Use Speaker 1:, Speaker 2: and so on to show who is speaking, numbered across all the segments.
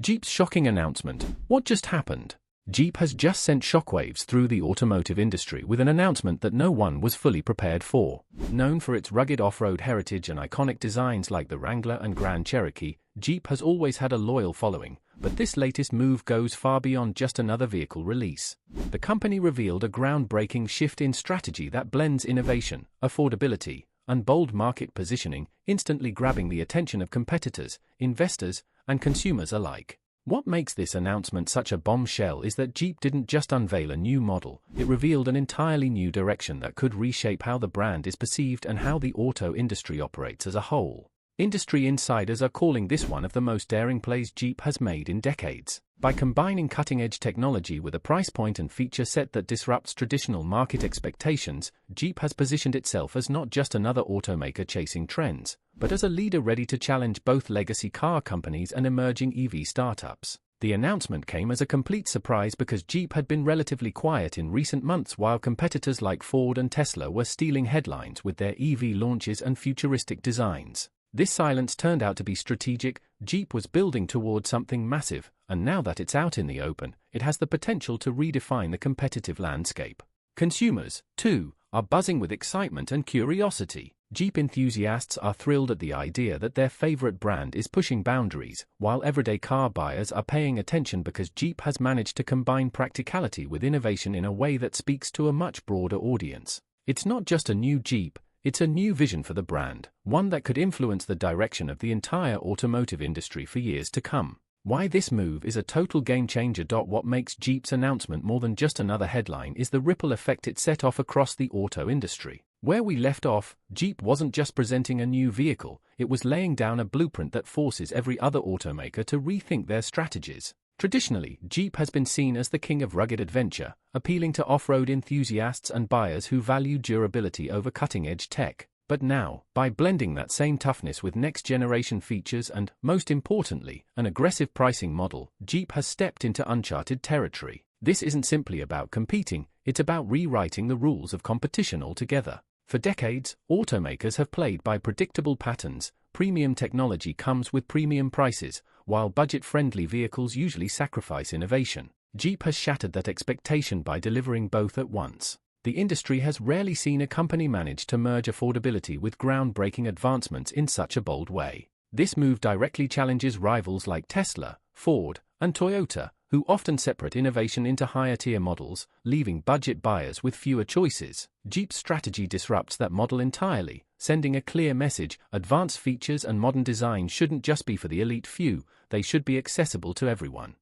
Speaker 1: Jeep's shocking announcement. What just happened? Jeep has just sent shockwaves through the automotive industry with an announcement that no one was fully prepared for. Known for its rugged off-road heritage and iconic designs like the Wrangler and Grand Cherokee, Jeep has always had a loyal following, but this latest move goes far beyond just another vehicle release. The company revealed a groundbreaking shift in strategy that blends innovation, affordability, and bold market positioning, instantly grabbing the attention of competitors, investors, and consumers alike. What makes this announcement such a bombshell is that Jeep didn't just unveil a new model, it revealed an entirely new direction that could reshape how the brand is perceived and how the auto industry operates as a whole. Industry insiders are calling this one of the most daring plays Jeep has made in decades. By combining cutting-edge technology with a price point and feature set that disrupts traditional market expectations, Jeep has positioned itself as not just another automaker chasing trends, but as a leader ready to challenge both legacy car companies and emerging EV startups. The announcement came as a complete surprise because Jeep had been relatively quiet in recent months while competitors like Ford and Tesla were stealing headlines with their EV launches and futuristic designs. This silence turned out to be strategic. Jeep was building toward something massive, and now that it's out in the open, it has the potential to redefine the competitive landscape. Consumers, too, are buzzing with excitement and curiosity. Jeep enthusiasts are thrilled at the idea that their favorite brand is pushing boundaries, while everyday car buyers are paying attention because Jeep has managed to combine practicality with innovation in a way that speaks to a much broader audience. It's not just a new Jeep, it's a new vision for the brand, one that could influence the direction of the entire automotive industry for years to come. Why this move is a total game changer. What makes Jeep's announcement more than just another headline is the ripple effect it set off across the auto industry. Where we left off, Jeep wasn't just presenting a new vehicle, it was laying down a blueprint that forces every other automaker to rethink their strategies. Traditionally, Jeep has been seen as the king of rugged adventure, appealing to off-road enthusiasts and buyers who value durability over cutting-edge tech. But now, by blending that same toughness with next-generation features and, most importantly, an aggressive pricing model, Jeep has stepped into uncharted territory. This isn't simply about competing, it's about rewriting the rules of competition altogether. For decades, automakers have played by predictable patterns. Premium technology comes with premium prices, while budget-friendly vehicles usually sacrifice innovation. Jeep has shattered that expectation by delivering both at once. The industry has rarely seen a company manage to merge affordability with groundbreaking advancements in such a bold way. This move directly challenges rivals like Tesla, Ford, and Toyota, who often separate innovation into higher-tier models, leaving budget buyers with fewer choices. Jeep's strategy disrupts that model entirely, sending a clear message: advanced features and modern design shouldn't just be for the elite few, they should be accessible to everyone.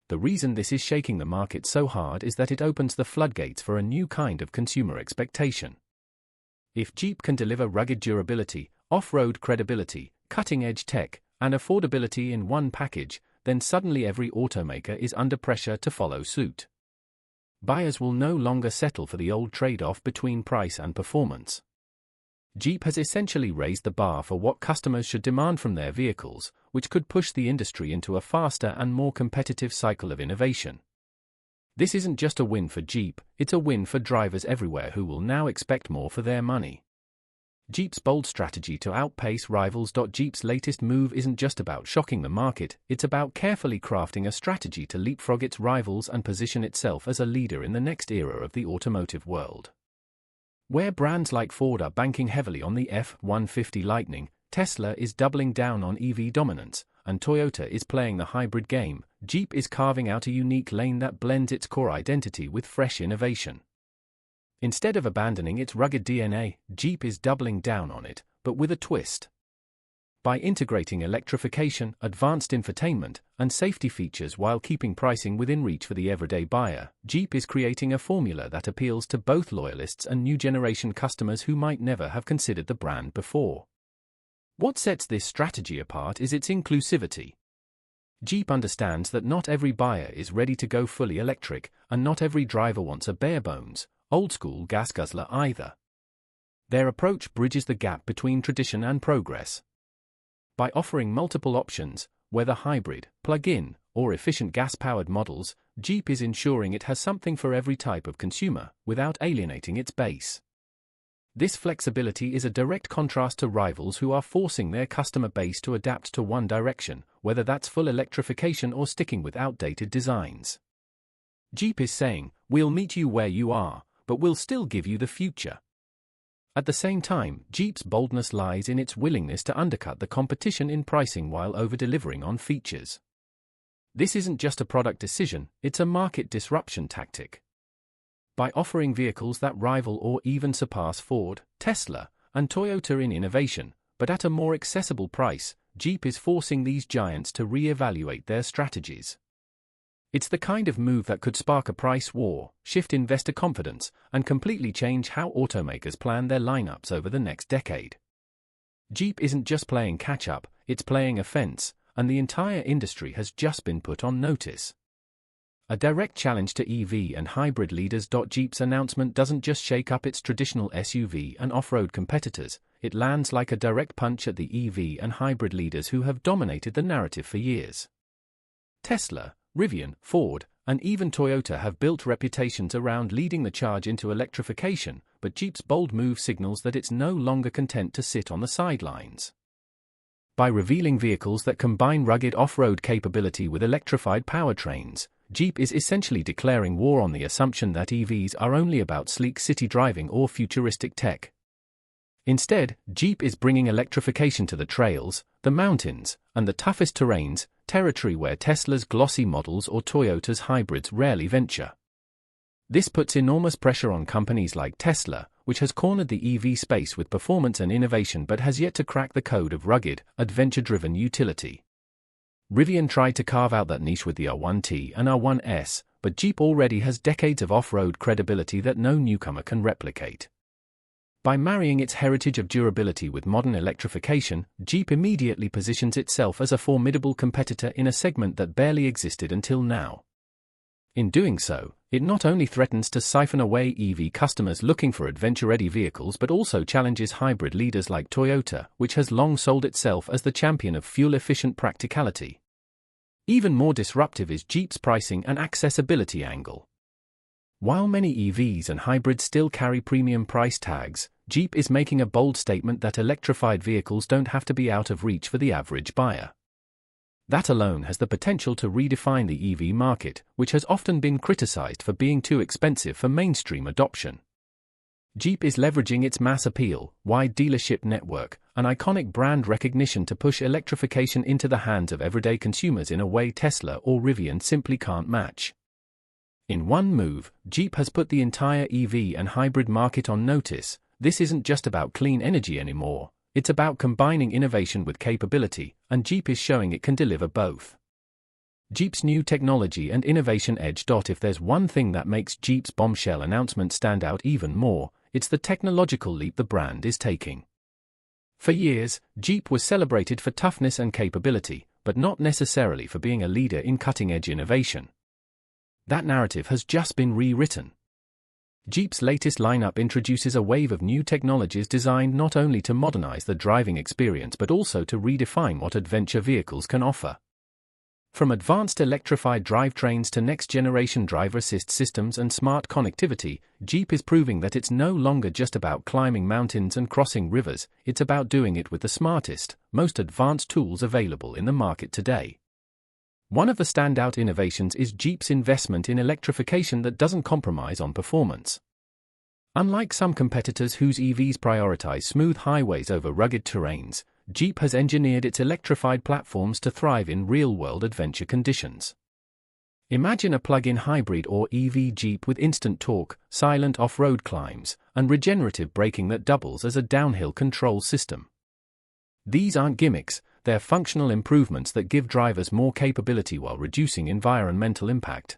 Speaker 1: The reason this is shaking the market so hard is that it opens the floodgates for a new kind of consumer expectation. If Jeep can deliver rugged durability, off-road credibility, cutting-edge tech, and affordability in one package, then suddenly every automaker is under pressure to follow suit. Buyers will no longer settle for the old trade-off between price and performance. Jeep has essentially raised the bar for what customers should demand from their vehicles, which could push the industry into a faster and more competitive cycle of innovation. This isn't just a win for Jeep, it's a win for drivers everywhere who will now expect more for their money. Jeep's bold strategy to outpace rivals. Jeep's latest move isn't just about shocking the market, it's about carefully crafting a strategy to leapfrog its rivals and position itself as a leader in the next era of the automotive world. Where brands like Ford are banking heavily on the F-150 Lightning, Tesla is doubling down on EV dominance, and Toyota is playing the hybrid game, Jeep is carving out a unique lane that blends its core identity with fresh innovation. Instead of abandoning its rugged DNA, Jeep is doubling down on it, but with a twist. By integrating electrification, advanced infotainment, and safety features while keeping pricing within reach for the everyday buyer, Jeep is creating a formula that appeals to both loyalists and new-generation customers who might never have considered the brand before. What sets this strategy apart is its inclusivity. Jeep understands that not every buyer is ready to go fully electric, and not every driver wants a bare-bones, old-school gas guzzler either. Their approach bridges the gap between tradition and progress. By offering multiple options, whether hybrid, plug-in, or efficient gas-powered models, Jeep is ensuring it has something for every type of consumer, without alienating its base. This flexibility is a direct contrast to rivals who are forcing their customer base to adapt to one direction, whether that's full electrification or sticking with outdated designs. Jeep is saying, "We'll meet you where you are, but we'll still give you the future." At the same time, Jeep's boldness lies in its willingness to undercut the competition in pricing while over-delivering on features. This isn't just a product decision, it's a market disruption tactic. By offering vehicles that rival or even surpass Ford, Tesla, and Toyota in innovation, but at a more accessible price, Jeep is forcing these giants to re-evaluate their strategies. It's the kind of move that could spark a price war, shift investor confidence, and completely change how automakers plan their lineups over the next decade. Jeep isn't just playing catch-up, it's playing offense, and the entire industry has just been put on notice. A direct challenge to EV and hybrid leaders. Jeep's announcement doesn't just shake up its traditional SUV and off-road competitors, it lands like a direct punch at the EV and hybrid leaders who have dominated the narrative for years. Tesla, Rivian, Ford, and even Toyota have built reputations around leading the charge into electrification, but Jeep's bold move signals that it's no longer content to sit on the sidelines. By revealing vehicles that combine rugged off-road capability with electrified powertrains, Jeep is essentially declaring war on the assumption that EVs are only about sleek city driving or futuristic tech. Instead, Jeep is bringing electrification to the trails, the mountains, and the toughest terrains, territory where Tesla's glossy models or Toyota's hybrids rarely venture. This puts enormous pressure on companies like Tesla, which has cornered the EV space with performance and innovation but has yet to crack the code of rugged, adventure-driven utility. Rivian tried to carve out that niche with the R1T and R1S, but Jeep already has decades of off-road credibility that no newcomer can replicate. By marrying its heritage of durability with modern electrification, Jeep immediately positions itself as a formidable competitor in a segment that barely existed until now. In doing so, it not only threatens to siphon away EV customers looking for adventure-ready vehicles but also challenges hybrid leaders like Toyota, which has long sold itself as the champion of fuel-efficient practicality. Even more disruptive is Jeep's pricing and accessibility angle. While many EVs and hybrids still carry premium price tags, Jeep is making a bold statement that electrified vehicles don't have to be out of reach for the average buyer. That alone has the potential to redefine the EV market, which has often been criticized for being too expensive for mainstream adoption. Jeep is leveraging its mass appeal, wide dealership network, and iconic brand recognition to push electrification into the hands of everyday consumers in a way Tesla or Rivian simply can't match. In one move, Jeep has put the entire EV and hybrid market on notice. This isn't just about clean energy anymore, it's about combining innovation with capability, and Jeep is showing it can deliver both. Jeep's new technology and innovation edge. If there's one thing that makes Jeep's bombshell announcement stand out even more, it's the technological leap the brand is taking. For years, Jeep was celebrated for toughness and capability, but not necessarily for being a leader in cutting-edge innovation. That narrative has just been rewritten. Jeep's latest lineup introduces a wave of new technologies designed not only to modernize the driving experience but also to redefine what adventure vehicles can offer. From advanced electrified drivetrains to next-generation driver assist systems and smart connectivity, Jeep is proving that it's no longer just about climbing mountains and crossing rivers, it's about doing it with the smartest, most advanced tools available in the market today. One of the standout innovations is Jeep's investment in electrification that doesn't compromise on performance. Unlike some competitors whose EVs prioritize smooth highways over rugged terrains, Jeep has engineered its electrified platforms to thrive in real-world adventure conditions. Imagine a plug-in hybrid or EV Jeep with instant torque, silent off-road climbs, and regenerative braking that doubles as a downhill control system. These aren't gimmicks, they're functional improvements that give drivers more capability while reducing environmental impact.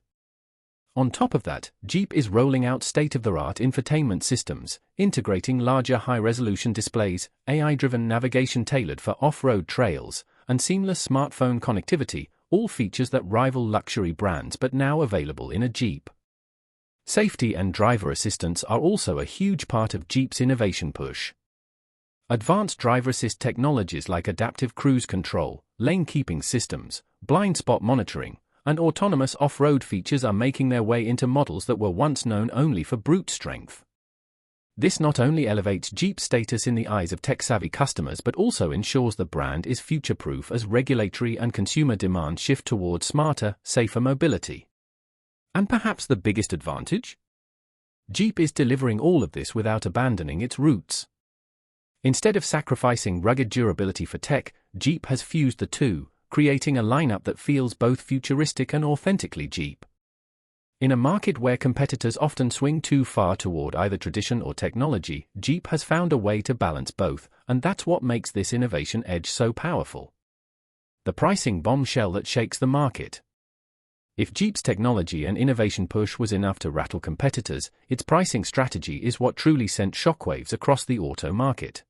Speaker 1: On top of that, Jeep is rolling out state-of-the-art infotainment systems, integrating larger high-resolution displays, AI-driven navigation tailored for off-road trails, and seamless smartphone connectivity, all features that rival luxury brands but now available in a Jeep. Safety and driver assistance are also a huge part of Jeep's innovation push. Advanced driver assist technologies like adaptive cruise control, lane-keeping systems, blind spot monitoring, and autonomous off-road features are making their way into models that were once known only for brute strength. This not only elevates Jeep's status in the eyes of tech-savvy customers but also ensures the brand is future-proof as regulatory and consumer demand shift towards smarter, safer mobility. And perhaps the biggest advantage? Jeep is delivering all of this without abandoning its roots. Instead of sacrificing rugged durability for tech, Jeep has fused the two, creating a lineup that feels both futuristic and authentically Jeep. In a market where competitors often swing too far toward either tradition or technology, Jeep has found a way to balance both, and that's what makes this innovation edge so powerful. The pricing bombshell that shakes the market. If Jeep's technology and innovation push was enough to rattle competitors, its pricing strategy is what truly sent shockwaves across the auto market.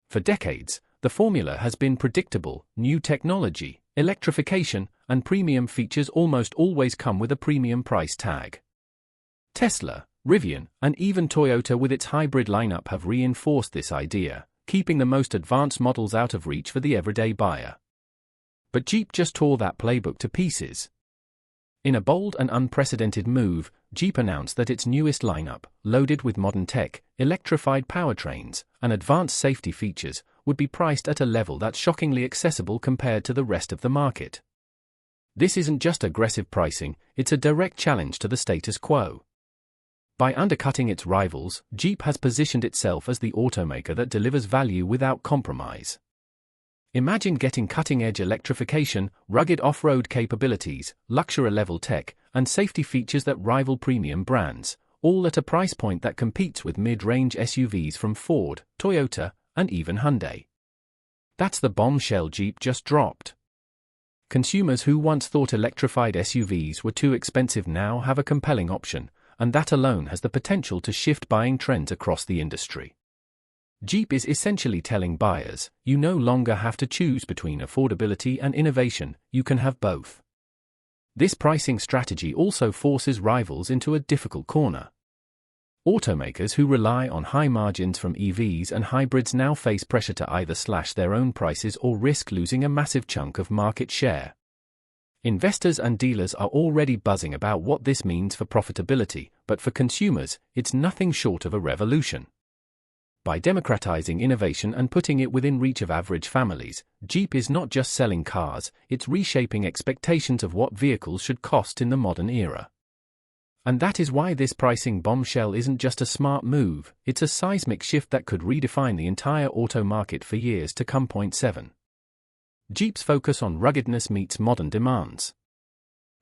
Speaker 1: For decades, the formula has been predictable: new technology, electrification, and premium features almost always come with a premium price tag. Tesla, Rivian, and even Toyota with its hybrid lineup have reinforced this idea, keeping the most advanced models out of reach for the everyday buyer. But Jeep just tore that playbook to pieces. In a bold and unprecedented move, Jeep announced that its newest lineup, loaded with modern tech, electrified powertrains, and advanced safety features, would be priced at a level that's shockingly accessible compared to the rest of the market. This isn't just aggressive pricing, it's a direct challenge to the status quo. By undercutting its rivals, Jeep has positioned itself as the automaker that delivers value without compromise. Imagine getting cutting-edge electrification, rugged off-road capabilities, luxury-level tech, and safety features that rival premium brands, all at a price point that competes with mid-range SUVs from Ford, Toyota, and even Hyundai. That's the bombshell Jeep just dropped. Consumers who once thought electrified SUVs were too expensive now have a compelling option, and that alone has the potential to shift buying trends across the industry. Jeep is essentially telling buyers, you no longer have to choose between affordability and innovation, you can have both. This pricing strategy also forces rivals into a difficult corner. Automakers who rely on high margins from EVs and hybrids now face pressure to either slash their own prices or risk losing a massive chunk of market share. Investors and dealers are already buzzing about what this means for profitability, but for consumers, it's nothing short of a revolution. By democratizing innovation and putting it within reach of average families, Jeep is not just selling cars, it's reshaping expectations of what vehicles should cost in the modern era. And that is why this pricing bombshell isn't just a smart move, it's a seismic shift that could redefine the entire auto market for years to come. Point 7. Jeep's focus on ruggedness meets modern demands.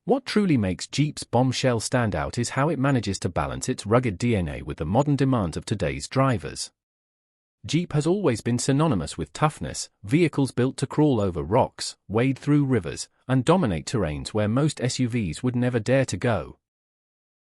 Speaker 1: What truly makes Jeep's bombshell stand out is how it manages to balance its rugged DNA with the modern demands of today's drivers. Jeep has always been synonymous with toughness, vehicles built to crawl over rocks, wade through rivers, and dominate terrains where most SUVs would never dare to go.